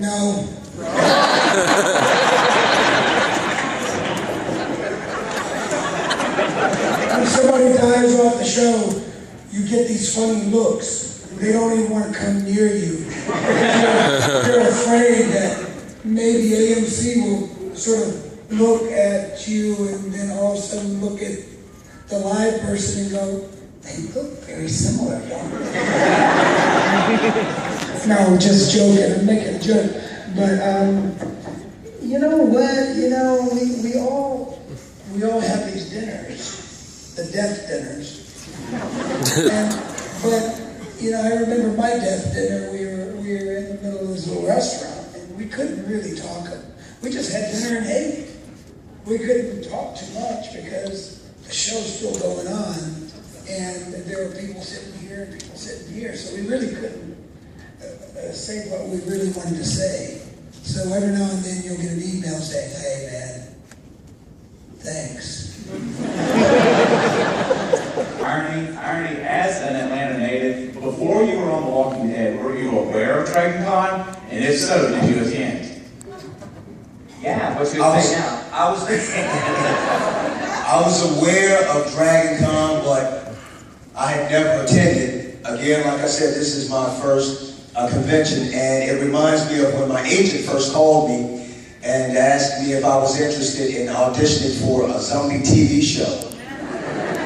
No. When somebody dies off the show, you get these funny looks. They don't even want to come near you. You're afraid that maybe AMC will sort of look at you and then all of a sudden look at the live person and go, they look very similar. No, just joking. I'm making a joke. But you know what? You know, we all have these dinners, the death dinners. But you know, I remember my death dinner. We were in the middle of this little restaurant, and we couldn't really talk. We just had dinner and ate. We couldn't talk too much because the show's still going on, and there were people sitting here and people sitting here, so we really couldn't say what we really wanted to say. So every now and then you'll get an email saying, "Hey man, thanks." Irony, as an Atlanta native, before you were on The Walking Dead, were you aware of Dragon Con? And if so, did you attend? Yeah, what's your say now? I was aware of Dragon Con, but I had never attended. Again, like I said, this is my first convention, and it reminds me of when my agent first called me and asked me if I was interested in auditioning for a zombie TV show.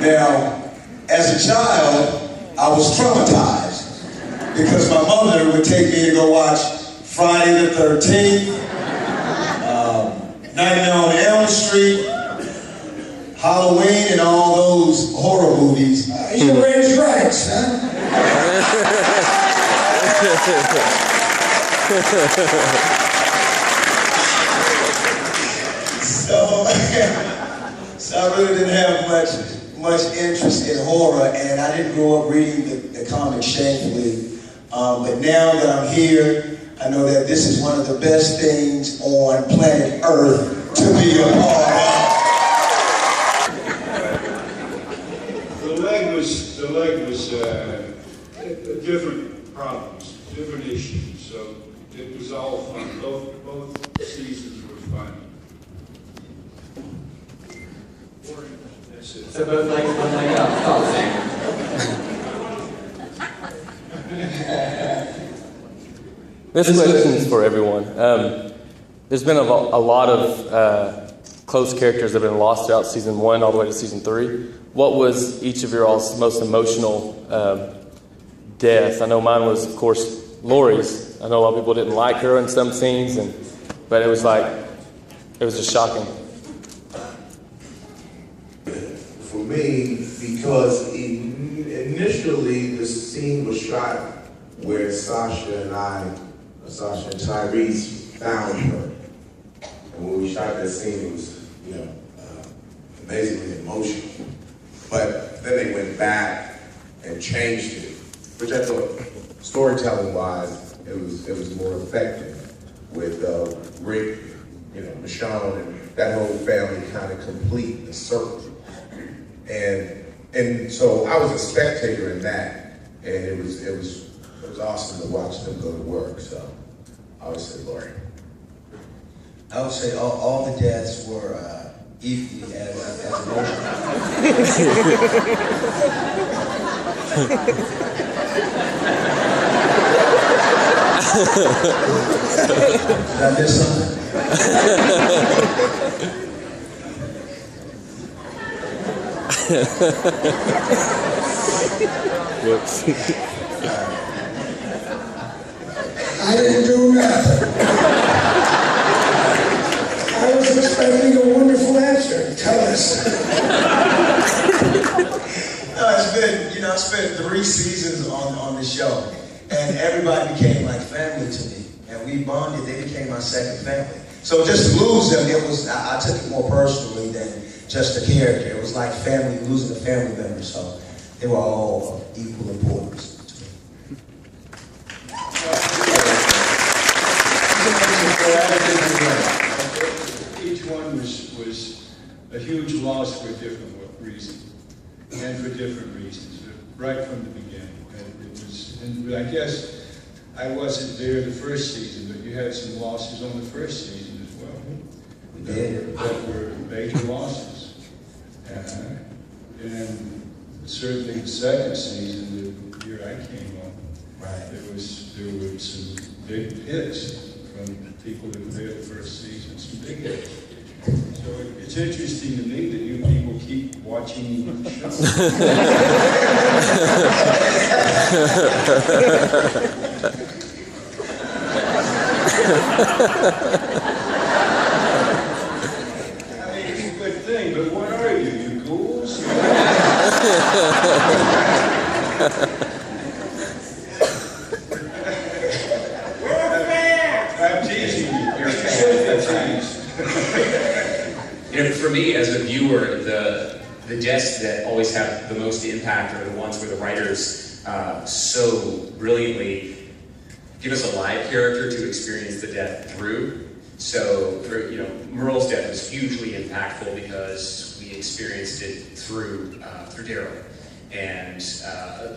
Now, as a child, I was traumatized because my mother would take me to go watch Friday the 13th, Nightmare on Elm Street, Halloween, and all those horror movies. You raised rights, huh? So I really didn't have much interest in horror, and I didn't grow up reading the comics shamefully. But now that I'm here, I know that this is one of the best things on planet Earth to be a part of. The leg was different problems, different issues, so it was all fun. Both seasons were fun. So both legs, one leg up, stop This question is for everyone. There's been a lot of close characters that have been lost throughout season 1 all the way to season 3. What was each of your all's most emotional death? I know mine was, of course, Lori's. I know a lot of people didn't like her in some scenes, but it was just shocking. For me, because initially the scene was shot where Sasha and Tyrese found her. And when we shot that scene, it was, amazingly emotional. But then they went back and changed it, which I thought, storytelling-wise, it was more effective with Rick, Michonne, and that whole family kind of complete the circle. And so I was a spectator in that, and it was awesome to watch them go to work. So I would say Lori. I would say all the deaths were equally as emotional. Did I miss something? I didn't do nothing. I was expecting a wonderful answer. Tell us. No, it's been, I spent 3 seasons on the show, and everybody became like family to me, and we bonded. They became my second family. So just to lose them, I took it more personally than just a character. It was like family, losing a family member. So they were all of equal importance to me. Each one was a huge loss for a different reason, and for different reasons, right from the beginning. And I guess I wasn't there the first season, but you had some losses on the first season as well. That were major losses. And certainly the second season, the year I came on, there were some big hits from people who were there the first season, some big hits. So it's interesting to me that you people keep watching the show. I mean, it's a good thing, but what are you ghouls? I'm teasing you. You're a fan. That's right. You know, for me as a viewer, the deaths that always have the most impact are the ones where the writers so brilliantly give us a live character to experience the death through. So, Merle's death was hugely impactful because we experienced it through Daryl, and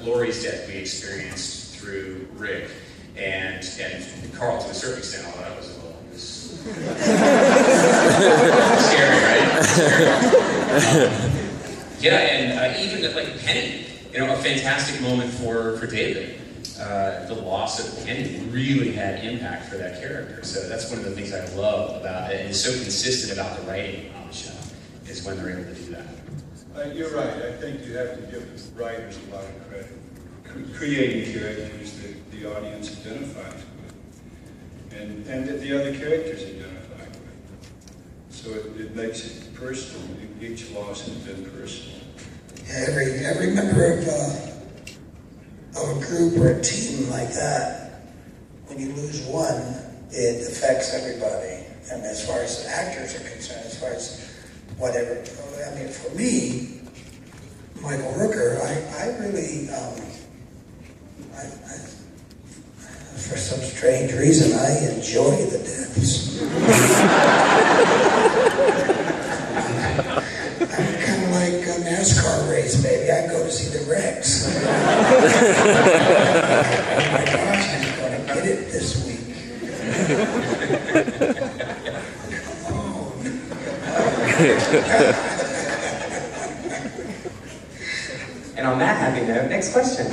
Lori's death we experienced through Rick, and Carl to a certain extent. Although that was scary, right? Scary. Yeah, and even like Penny, a fantastic moment for David. The loss of Penny really had impact for that character. So that's one of the things I love about it, and is so consistent about the writing on the show, is when they're able to do that. You're right. I think you have to give the writers a lot of credit. Creating characters that the audience identifies with, and that the other characters identify with. So it makes it personal. Each loss has been personal. Yeah, every member of a group or a team like that, when you lose one, it affects everybody. And as far as the actors are concerned, as far as whatever, I mean, for me, Michael Rooker, I really, for some strange reason, I enjoy the deaths. I'm kind of like a NASCAR race, baby. I go to see the wrecks. Oh my gosh, I'm going to get it this week. Come on. And on that happy note, next question.